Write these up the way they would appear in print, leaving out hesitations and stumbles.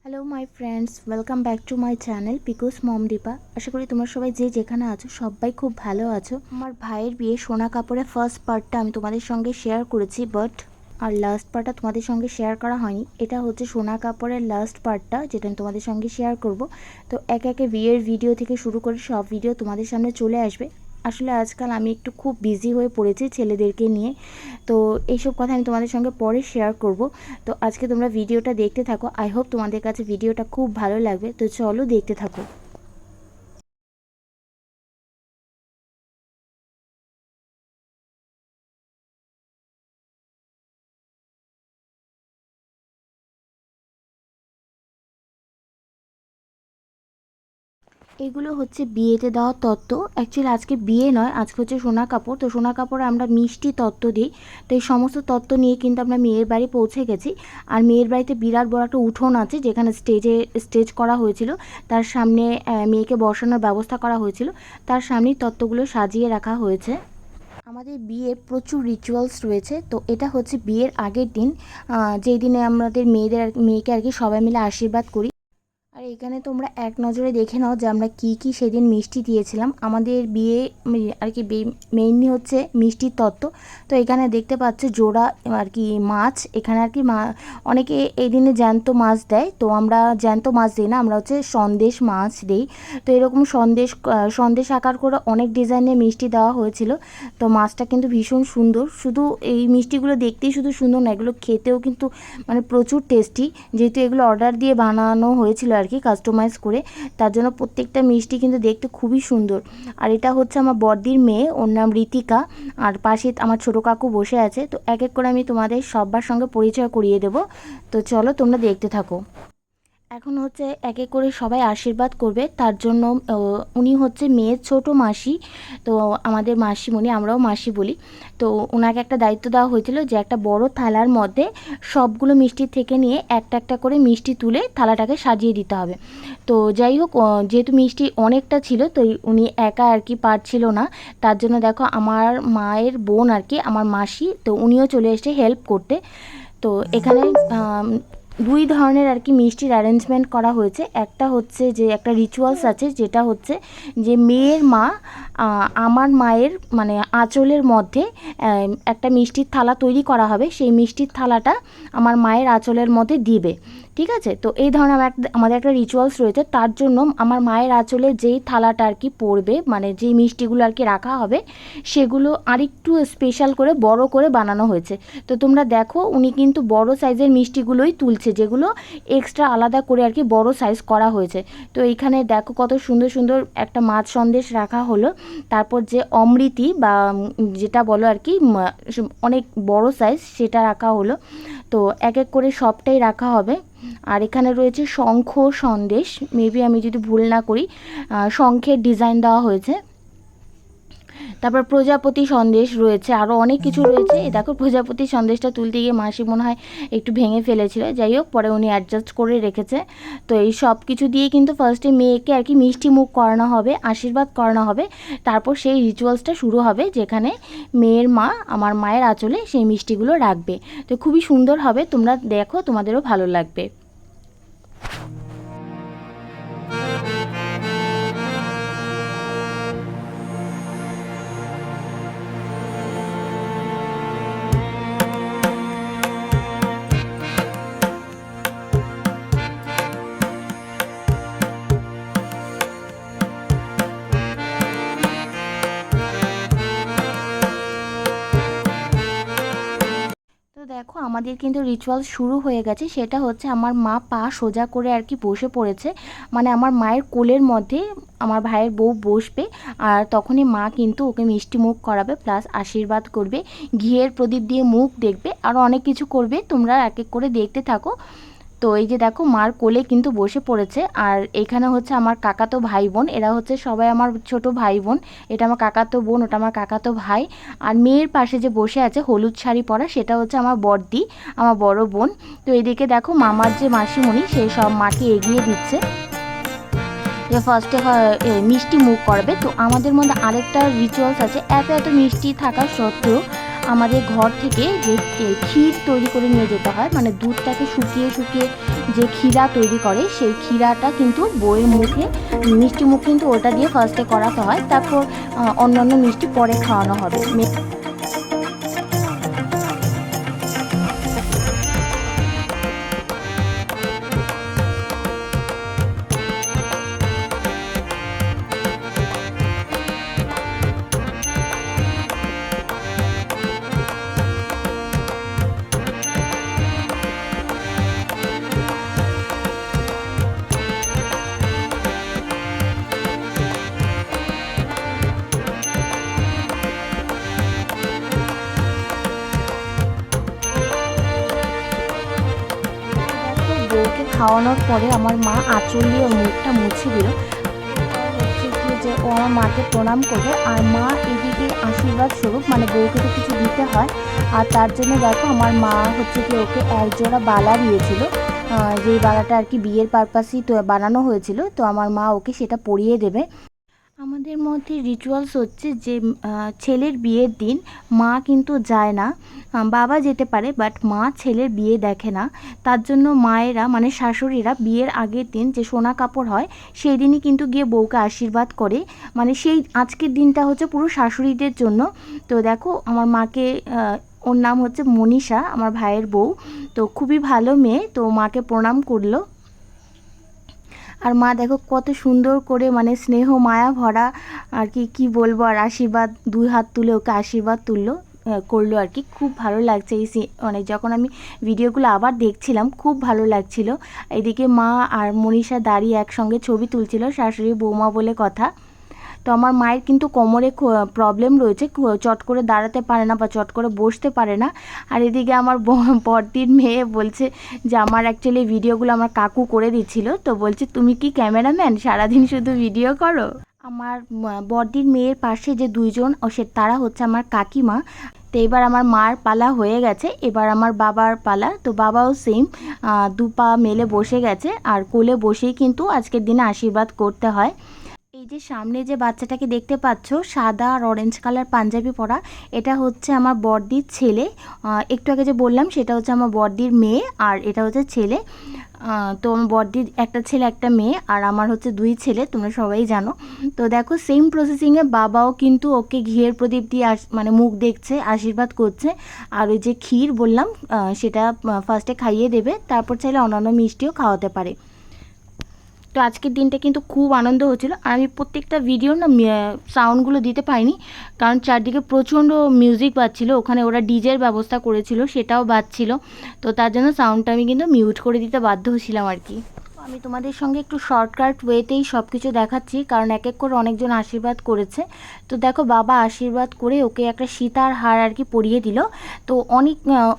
Hello my friends, welcome back to my channel Pikus mom Dipa. আশা করি তোমরা সবাই যে যেখানে আছো সবাই খুব ভালো আছো। আমার ভাইয়ের বিয়ে সোনা কাপড়ের ফার্স্ট পার্টটা আমি তোমাদের সঙ্গে শেয়ার করেছি, বাট আর লাস্ট পার্টটা তোমাদের সঙ্গে শেয়ার করা হয়নি। এটা হচ্ছে সোনা কাপড়ের লাস্ট পার্টটা, যেটা আমি তোমাদের সঙ্গে শেয়ার করব। তো একে একে বিয়ের ভিডিও থেকে শুরু করে সব ভিডিও তোমাদের সামনে চলে আসবে। আসলে আজকাল আমি একটু খুব বিজি হয়ে পড়েছি ছেলেদেরকে নিয়ে, তো এইসব কথা আমি তোমাদের সঙ্গে পরে শেয়ার করব। তো আজকে তোমরা ভিডিওটা দেখতে থাকো, আই হোপ তোমাদের কাছে ভিডিওটা খুব ভালো লাগবে। তো চলো দেখতে থাকো। এগুলো হচ্ছে বিয়েতে দেওয়া তত্ত্ব। অ্যাকচুয়ালি আজকে বিয়ে নয়, আজকে হচ্ছে সোনা কাপড়। তো সোনা কাপড়ে আমরা মিষ্টি তত্ত্ব দিই। তো এই সমস্ত তত্ত্ব নিয়ে কিন্তু আমরা মেয়ের বাড়ি পৌঁছে গেছি। আর মেয়ের বাড়িতে বিরাট বড় একটা উঠোন আছে, যেখানে স্টেজ করা হয়েছিল। তার সামনে মেয়েকে বসানোর ব্যবস্থা করা হয়েছিল। তার সামনেই তত্ত্বগুলো সাজিয়ে রাখা হয়েছে। আমাদের বিয়ে প্রচুর রিচুয়ালস রয়েছে। তো এটা হচ্ছে বিয়ের আগের দিন, যেই দিনে আমাদের মেয়েকে আর কি সবাই মিলে আশীর্বাদ করি। আর এখানে তোমরা এক নজরে দেখে নাও যে আমরা কি কি সেদিন মিষ্টি দিয়েছিলাম। আমাদের বিয়ে আর কি মেইনলি হচ্ছে মিষ্টির তত্ত্ব। তো এখানে দেখতে পাচ্ছ জোড়া আর কি মাছ। এখানে আর কি অনেকে এই দিনে জ্যান্ত মাছ দেয়, তো আমরা জ্যান্ত মাছ দিই না, আমরা হচ্ছে সন্দেশ মাছ দিই। তো এরকম সন্দেশ আকার করে অনেক ডিজাইনের মিষ্টি দেওয়া হয়েছিল। তো মাছটা কিন্তু ভীষণ সুন্দর। শুধু এই মিষ্টিগুলো দেখতেই শুধু সুন্দর না, এগুলো খেতেও কিন্তু মানে প্রচুর টেস্টি। যেহেতু এগুলো অর্ডার দিয়ে বানানো হয়েছিল আর কি, কাস্টমাইজ করে, তার জন্য প্রত্যেকটা মিষ্টি কিন্তু দেখতে খুবই সুন্দর। আর এটা হচ্ছে আমার বড়দির মেয়ে, ওর নাম ঋতিকা। আর পাশে আমার ছোটো কাকু বসে আছে। তো এক এক করে আমি তোমাদের সবার সঙ্গে পরিচয় করিয়ে দেবো। তো চলো তোমরা দেখতে থাকো। এখন হচ্ছে এক এক করে সবাই আশীর্বাদ করবে, তার জন্য উনি হচ্ছে মেয়ের ছোট মাসি। তো আমাদের মাসিমণি, আমরাও মাসি বলি। তো ওনাকে একটা দায়িত্ব দেওয়া হয়েছিল যে একটা বড় থালার মধ্যে সবগুলো মিষ্টির থেকে নিয়ে একটা একটা করে মিষ্টি তুলে থালাটাকে সাজিয়ে দিতে হবে। তো যাই হোক, যেহেতু মিষ্টি অনেকটা ছিল, তো উনি একা আর কি পারছিল না। তার জন্য দেখো আমার মায়ের বোন আর কি, আমার মাসি, তো উনিও চলে এসে হেল্প করতে। তো এখানে দুই ধরনের আর কি মিষ্টির অ্যারেঞ্জমেন্ট করা হয়েছে। একটা হচ্ছে যে একটা রিচুয়ালস আছে, যেটা হচ্ছে যে মেয়ের মা আমার মায়ের মানে আঁচলের মধ্যে একটা মিষ্টির থালা তৈরি করা হবে। সেই মিষ্টির থালাটা আমার মায়ের আঁচলের মধ্যে দিবে। ঠিক আছে, তো এই ধরনের আমাদের একটা রিচুয়ালস রয়েছে। তার জন্য আমার মায়ের আঁচলে যেই থালাটা আর কি পড়বে, মানে যেই মিষ্টিগুলো আর কি রাখা হবে, সেগুলো আরেকটু স্পেশাল করে বড় করে বানানো হয়েছে। তো তোমরা দেখো, উনি কিন্তু বড় সাইজের মিষ্টিগুলোই তুলছে, যেগুলো এক্সট্রা আলাদা করে আর কি বড় সাইজ করা হয়েছে। তো এইখানে দেখো কত সুন্দর সুন্দর একটা মাছ সন্দেশ রাখা হলো। তারপর যে অমৃতি বা যেটা বলো আর কি অনেক বড় সাইজ, সেটা রাখা হলো। তো এক এক করে সবটাই রাখা হবে। আর এখানে রয়েছে শঙ্খ সন্দেশ, মেবি আমি যদি ভুল না করি, শঙ্খের ডিজাইন দেওয়া হয়েছে। তারপর প্রজাপতি সন্দেশ রয়েছে, আরও অনেক কিছু রয়েছে। এই দেখো, প্রজাপতি সন্দেশটা তুলতে গিয়ে মাসি মনে হয় একটু ভেঙে ফেলেছিল, যাই হোক পরে উনি অ্যাডজাস্ট করে রেখেছে। তো এই সব কিছু দিয়ে কিন্তু ফার্স্টে মেয়েকে আর কি মিষ্টি মুখ করানো হবে, আশীর্বাদ করানো হবে। তারপর সেই রিচুয়ালসটা শুরু হবে, যেখানে মেয়ের মা আমার মায়ের আঁচলে সেই মিষ্টিগুলো রাখবে। তো খুবই সুন্দর হবে, তোমরা দেখো, তোমাদেরও ভালো লাগবে। তো দেখো, আমাদের কিন্তু রিচুয়াল শুরু হয়ে গেছে। সেটা হচ্ছে আমার মা পা সোজা করে আর কি বসে পড়েছে, মানে আমার মায়ের কোলের মধ্যে আমার ভাইয়ের বউ বসবে। আর তখনই মা কিন্তু ওকে মিষ্টি মুখ করাবে, প্লাস আশীর্বাদ করবে, ঘিয়ের প্রদীপ দিয়ে মুখ দেখবে, আরও অনেক কিছু করবে। তোমরা এক এক করে দেখতে থাকো। তো এই যে দেখো, মার কোলে কিন্তু বসে পড়েছে। আর এখানে হচ্ছে আমার কাকাতো ভাই বোন, এরা হচ্ছে সবাই আমার ছোট ভাই বোন। এটা আমার কাকাতো বোন, ওটা আমার কাকাতো ভাই। আর মেয়ের পাশে যে বসে আছে হলুদ শাড়ি পরা, সেটা হচ্ছে আমার বড়দি, আমার বড় বোন। তো এদিকে দেখো, মামার যে মাসিমণি, সেই সব মাকে এগিয়ে দিচ্ছে যে ফার্স্টে মিষ্টি মুখ করবে। তো আমাদের মধ্যে আরেকটা রিচুয়ালস আছে, এত এত মিষ্টি থাকা সত্ত্বেও আমাদের ঘর থেকে যে ক্ষীর তৈরি করে নিয়ে যেতে হয়, মানে দুধটাকে শুকিয়ে শুকিয়ে যে ক্ষীরা তৈরি করে, সেই ক্ষীরাটা কিন্তু বউয়ের মুখে মিষ্টি মুখ কিন্তু ওটা দিয়ে ফার্স্টে করাতে হয়, তারপর অন্যান্য মিষ্টি পরে খাওয়ানো হবে। বউকে খাওয়ানোর পরে আমার মা আঁচল দিয়ে ওর মুখটা মুছে দিল। হচ্ছে কি যে ও আমার মাকে প্রণাম করবে, আর মা এদিকে আশীর্বাদ স্বরূপ মানে বউকে তো কিছু দিতে হয়, আর তার জন্য দেখো আমার মা হচ্ছে কি ওকে একজোড়া বালা দিয়েছিল, যেই বালাটা আর কি বিয়ের পারপাসেই তো বানানো হয়েছিল, তো আমার মা ওকে সেটা পরিয়ে দেবে। আমাদের মধ্যে রিচুয়ালস হচ্ছে যে ছেলের বিয়ের দিন মা কিন্তু যায় না, বাবা যেতে পারে, বাট মা ছেলের বিয়ে দেখে না। তার জন্য মায়েরা মানে শাশুড়িরা বিয়ের আগের দিন যে সোনা কাপড় হয় সেই দিনই কিন্তু গিয়ে বউকে আশীর্বাদ করে, মানে সেই আজকের দিনটা হচ্ছে পুরো শাশুড়িদের জন্য। তো দেখো আমার মাকে, ওর নাম হচ্ছে মনীষা, আমার ভাইয়ের বউ, তো খুবই ভালো মেয়ে, তো মাকে প্রণাম করলো। আর মা দেখো কত সুন্দর করে মানে স্নেহ মায়া ভরা আর কি, কি বলবো, আর আশীর্বাদ দুই হাত তুলে ওকে আশীর্বাদ করলো আর কি। খুব ভালো লাগছে এই মানে যখন আমি ভিডিওগুলো আবার দেখছিলাম খুব ভালো লাগছিল। এদিকে মা আর মনীষা দাঁড়িয়ে একসঙ্গে ছবি তুলছিল, শাশুড়ি বৌমা বলে কথা। তো আমার মায়ের কিন্তু কোমরে প্রবলেম রয়েছে, চট করে দাঁড়াতে পারে না বা চট করে বসতে পারে না। আর এদিকে আমার বড়দির মেয়ে বলছে যে আমার অ্যাকচুয়ালি ভিডিওগুলো আমার কাকু করে দিচ্ছিল, তো বলছে তুমি কি ক্যামেরাম্যান, সারাদিন শুধু ভিডিও করো। আমার বড়দির মেয়ের পাশে যে দুইজন তারা হচ্ছে আমার কাকিমা। তো এবার আমার মার পালা হয়ে গেছে, এবার আমার বাবার পালা। তো বাবাও সেম দু পা মেলে বসে গেছে, আর কোলে বসেই কিন্তু আজকের দিনে আশীর্বাদ করতে হয়। এই যে সামনে যে বাচ্চাটাকে দেখতে পাচ্ছ সাদা আর অরেঞ্জ কালার পাঞ্জাবি পরা, এটা হচ্ছে আমার বড়দির ছেলে। একটু আগে যে বললাম সেটা হচ্ছে আমার বড়দির মেয়ে, আর এটা হচ্ছে ছেলে। তো আমার বড়দির একটা ছেলে একটা মেয়ে, আর আমার হচ্ছে দুই ছেলে, তোমরা সবাই জানো। তো দেখো সেম প্রসেসিংয়ে বাবাও কিন্তু ওকে ঘিয়ের প্রদীপ দিয়ে মানে মুখ দেখছে, আশীর্বাদ করছে। আর ওই যে ক্ষীর বললাম সেটা ফার্স্টে খাইয়ে দেবে, তারপর চাইলে অন্যান্য মিষ্টিও খাওয়াতে পারে। তো আজকের দিনটা কিন্তু খুব আনন্দ হচ্ছিলো, আর আমি প্রত্যেকটা ভিডিও না সাউন্ডগুলো দিতে পারিনি, কারণ চারদিকে প্রচণ্ড মিউজিক বাজছিলো, ওখানে ওরা ডিজের ব্যবস্থা করেছিল সেটাও বাজছিলো, তো তার জন্য সাউন্ডটা আমি কিন্তু মিউট করে দিতে বাধ্য হয়েছিলাম আর কি। আমি তোমাদের সঙ্গে একটু শর্টকাট ওয়েতেই সব কিছু দেখাচ্ছি, কারণ এক এক করে অনেকজন আশীর্বাদ করেছে। তো দেখো বাবা আশীর্বাদ করে ওকে একটা সীতার হার আর কি পরিয়ে দিল। তো অনেক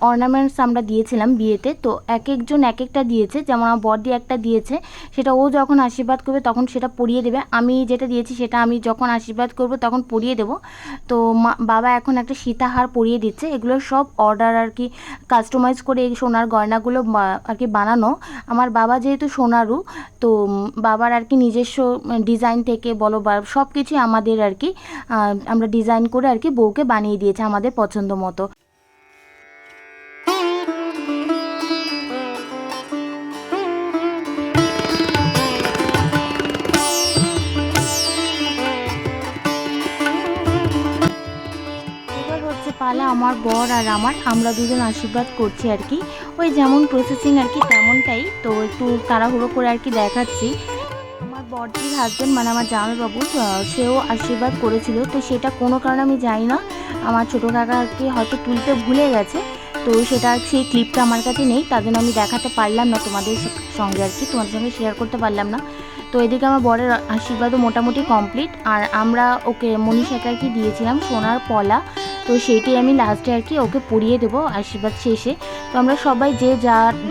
অর্নামেন্টস আমরা দিয়েছিলাম বিয়েতে, তো এক একজন এক একটা দিয়েছে, যেমন আমার বড়দি একটা দিয়েছে, সেটা ও যখন আশীর্বাদ করবে তখন সেটা পরিয়ে দেবে। আমি যেটা দিয়েছি সেটা আমি যখন আশীর্বাদ করব তখন পরিয়ে দেব। তো বাবা এখন একটা সীতাহার পরিয়ে দিচ্ছে। এগুলো সব অর্ডার আর কি, কাস্টমাইজ করে এই সোনার গয়নাগুলো আর কি বানানো। আমার বাবা যেহেতু সোনারু, তো বাবার আর কি নিজস্ব ডিজাইন থেকে বলো বা সব কিছুই আমাদের আর কি আমরা ডিজাইন করে আর কি বউকে বানিয়ে দিয়েছে আমাদের পছন্দ মতো। পালা আমার বর আর আমরা দুজন আশীর্বাদ করছি আর কি, ওই যেমন প্রসেসিং আর কি তেমনটাই। তো একটু তাড়াহুড়ো করে আর কি দেখাচ্ছি। আমার বরটির হাজব্যান্ড মানে আমার জামাইবাবু, সেও আশীর্বাদ করেছিল, তো সেটা কোনো কারণে আমি জানি না, আমার ছোটো কাকা আর কি হয়তো তুলতে ভুলে গেছে, তো সেটা সেই ক্লিপটা আমার কাছে নেই, তার জন্য আমি দেখাতে পারলাম না তোমাদের সঙ্গে আর কি, তোমাদের সঙ্গে শেয়ার করতে পারলাম না। তো এদিকে আমার বরের আশীর্বাদও মোটামুটি কমপ্লিট, আর আমরা ওকে মনীষাকে আর কি দিয়েছিলাম সোনার পলা, তো সেইটাই আমি লাস্টে আর কি ওকে পরিয়ে দেবো আশীর্বাদ শেষে। তো আমরা সবাই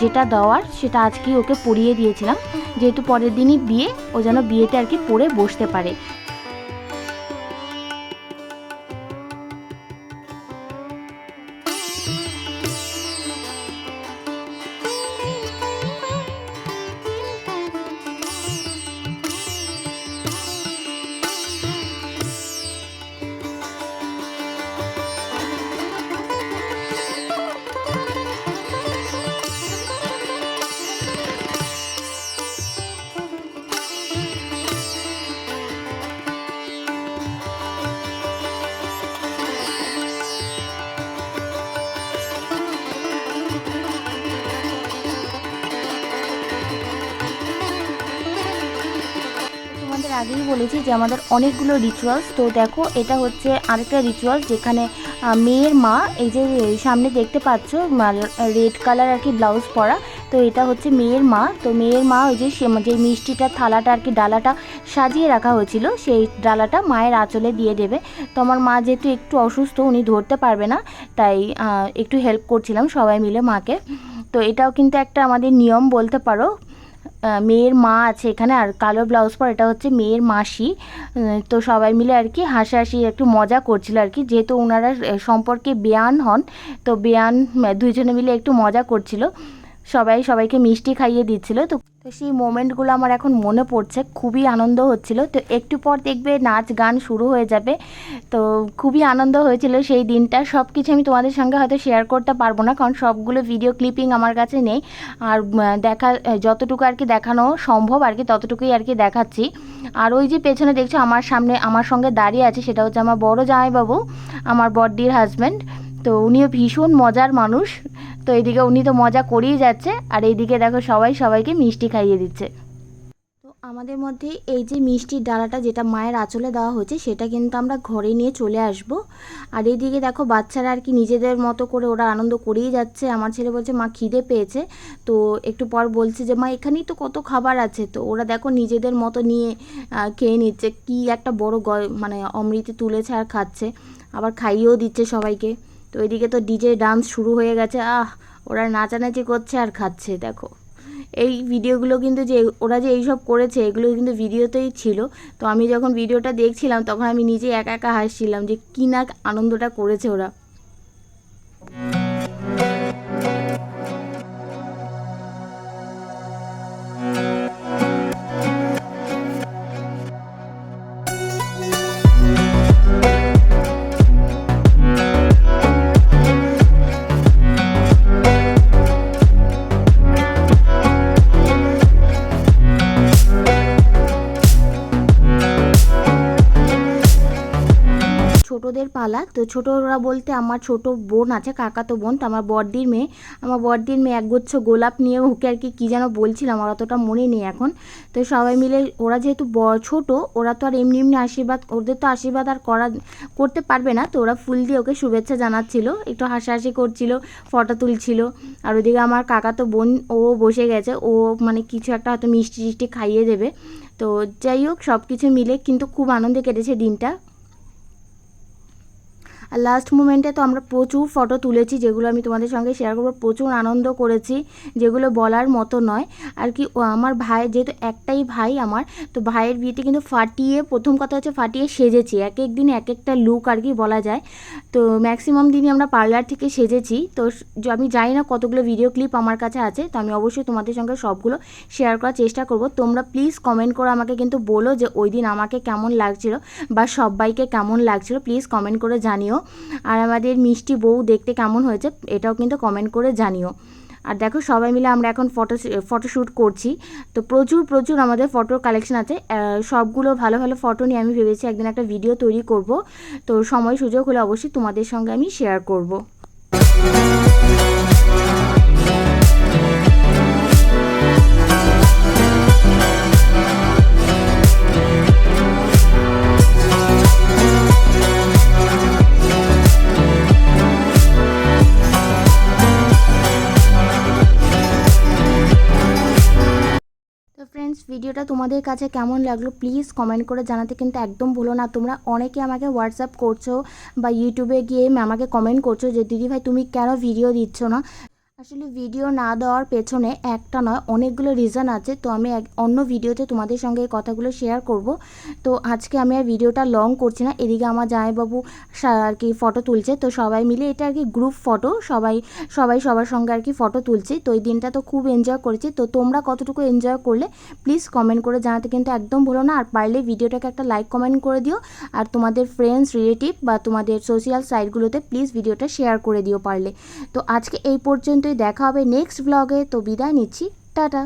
যেটা দেওয়ার সেটা আজকেই ওকে পরিয়ে দিয়েছিলাম, যেহেতু পরের দিনই বিয়ে, ও যেন বিয়েতে আর কি পরে বসতে পারে। তোমাদের আগেই বলেছি যে আমাদের অনেকগুলো রিচুয়ালস। তো দেখো এটা হচ্ছে আরেকটা রিচুয়ালস যেখানে মেয়ের মা, এই যে সামনে দেখতে পাচ্ছ রেড কালার আর কি ব্লাউজ পরা, তো এটা হচ্ছে মেয়ের মা। তো মেয়ের মা ওই যে যে মিষ্টিটার থালাটা আর কি ডালাটা সাজিয়ে রাখা হয়েছিল, সেই ডালাটা মায়ের আঁচলে দিয়ে দেবে। তো আমার মা যেহেতু একটু অসুস্থ, উনি ধরতে পারবে না, তাই একটু হেল্প করছিলাম সবাই মিলে মাকে। তো এটাও কিন্তু একটা আমাদের নিয়ম বলতে পারো। মেয়ের মা আছে এখানে, আর কালো ব্লাউজ পর এটা হচ্ছে মেয়ের মাসি। তো সবাই মিলে আর কি হাসাহাসি একটু মজা করছিল আর কি, যেহেতু ওনারা সম্পর্কে বেয়ান হন, তো বেয়ান দুইজনে মিলে একটু মজা করছিল, সবাইকে মিষ্টি খাইয়ে দিচ্ছিল। তো সেই মোমেন্টগুলো আমার এখন মনে পড়ছে, খুবই আনন্দ হচ্ছিল। তো একটু পর দেখবে নাচ গান শুরু হয়ে যাবে। তো খুবই আনন্দ হয়েছিল সেই দিনটা। সব কিছু আমি তোমাদের সঙ্গে হয়তো শেয়ার করতে পারবো না, কারণ সবগুলো ভিডিও ক্লিপিং আমার কাছে নেই। আর যতটুকু আর কি দেখানো সম্ভব আর কি ততটুকুই আর কি দেখাচ্ছি। আর ওই যে পেছনে দেখছো আমার সঙ্গে দাঁড়িয়ে আছে, সেটা হচ্ছে আমার বড় জামাইবাবু, আমার বড়দির হাজব্যান্ড। তো উনিও ভীষণ মজার মানুষ। তো এইদিকে উনি তো মজা করেই যাচ্ছে, আর এইদিকে দেখো সবাইকে মিষ্টি খাইয়ে দিচ্ছে। তো আমাদের মধ্যে এই যে মিষ্টির ডালাটা যেটা মায়ের আঁচলে দেওয়া হয়েছে, সেটা কিন্তু আমরা ঘরে নিয়ে চলে আসব। আর এইদিকে দেখো বাচ্চারা আর কি নিজেদের মতো করে ওরা আনন্দ করেই যাচ্ছে। আমার ছেলে বলছে মা খিদে পেয়েছে, তো একটু পর বলছে যে মা এখানেই তো কত খাবার আছে। তো ওরা দেখো নিজেদের মতো নিয়ে খেয়ে নিচ্ছে, কি একটা বড় মানে অমৃতি তুলেছে আর খাচ্ছে, আবার খাইয়েও দিচ্ছে সবাইকে। তো এদিকে তো ডিজে ডান্স শুরু হয়ে গেছে, ওরা নাচানাচি করছে আর খাচ্ছে। দেখো এই ভিডিওগুলো কিন্তু যে ওরা যে এইসব করেছে, এগুলো কিন্তু ভিডিওতেই ছিল। তো আমি যখন ভিডিওটা দেখছিলাম তখন আমি নিজে একা একা হাসছিলাম যে কী না আনন্দটা করেছে ওরা। ছোটদের পালা। তো ছোটরা বলতে আমার ছোট বোন আছে, কাকাতো বোন, তো আমার বড়দির মেয়ে একগুচ্ছ গোলাপ নিয়ে ওকে আর কি কী যেন বলছিলাম, আমার অতটা মনে নেই এখন। তো সবাই মিলে ওরা যেহেতু ছোট, ওরা তো আর এমনি আশীর্বাদ, ওদের তো আশীর্বাদ আর করতে পারবে না, তো ওরা ফুল দিয়ে ওকে শুভেচ্ছা জানাচ্ছিল, একটু হাসাহাসি করছিল, ফটো তুলছিল। আর ওদিকে আমার কাকাতো বোন ও বসে গেছে, ও মানে কিছু একটা হয়তো মিষ্টি টিষ্টি খাইয়ে দেবে। তো যাই হোক, সব কিছু মিলে কিন্তু খুব আনন্দে কেটেছে দিনটা। আর লাস্ট মোমেন্টে তো আমরা প্রচুর ফটো তুলেছি, যেগুলো আমি তোমাদের সঙ্গে শেয়ার করবো। প্রচুর আনন্দ করেছি, যেগুলো বলার মতো নয় আর কি। আমার ভাই, যেহেতু একটাই ভাই আমার, তো ভাইয়ের বিয়েতে কিন্তু প্রথম কথা হচ্ছে ফাটিয়ে সেজেছি, এক এক দিন এক একটা লুক আর কি বলা যায়। তো ম্যাক্সিমাম দিনই আমরা পার্লার থেকে সেজেছি। তো আমি জানি না কতগুলো ভিডিও ক্লিপ আমার কাছে আছে, তো আমি অবশ্যই তোমাদের সঙ্গে সবগুলো শেয়ার করার চেষ্টা করব। তোমরা প্লিজ কমেন্ট করে আমাকে কিন্তু বলো যে ওই দিন আমাকে কেমন লাগছিল বা সবাইকে কেমন লাগছিল, প্লিজ কমেন্ট করে জানিও। আর আমাদের মিষ্টি বউ দেখতে কেমন হয়েছে এটাও কিন্তু কমেন্ট করে জানিও। আর দেখো সবাই মিলে আমরা এখন ফটোশ্যুট করছি। তো প্রচুর আমাদের ফটোর কালেকশন আছে, সবগুলো ভালো ফটো নিয়ে আমি ভেবেছি একদিন একটা ভিডিও তৈরি করব। তো সময় সুযোগ হলে অবশ্যই তোমাদের সঙ্গে আমি শেয়ার করব। ফ্রেন্ডস, ভিডিওটা তোমাদের কাছে কেমন লাগলো প্লিজ কমেন্ট করে জানাতে কিন্তু একদম ভুলো না। তোমরা অনেকে আমাকে হোয়াটসঅ্যাপ করছো বা ইউটিউবে গিয়ে আমাকে কমেন্ট করছো যে দিদি ভাই তুমি কেন ভিডিও দিচ্ছ না। আসলে ভিডিও না দেওয়ার পেছনে একটা নয়, অনেকগুলো রিজন আছে। তো আমি অন্য ভিডিওতে তোমাদের সঙ্গে এই কথাগুলো শেয়ার করব। তো আজকে আমি আর ভিডিওটা লং করছি না। এদিকে আমার জামাইবাবু আর কি ফটো তুলছে, তো সবাই মিলে এটা আর কি গ্রুপ ফটো, সবাই সবার সঙ্গে আর কি ফটো তুলছি। তো এই দিনটা তো খুব এনজয় করেছি। তো তোমরা কতটুকু এনজয় করলে প্লিজ কমেন্ট করে জানাতে কিন্তু একদম ভুলো না। আর পারলে ভিডিওটাকে একটা লাইক কমেন্ট করে দিও, আর তোমাদের ফ্রেন্ডস রিলেটিভ বা তোমাদের সোশ্যাল সাইটগুলোতে প্লিজ ভিডিওটা শেয়ার করে দিও পারলে। তো আজকে এই পর্যন্তই, দেখা হবে নেক্সট ব্লগে। তো বিদায় নিচ্ছি, টাটা।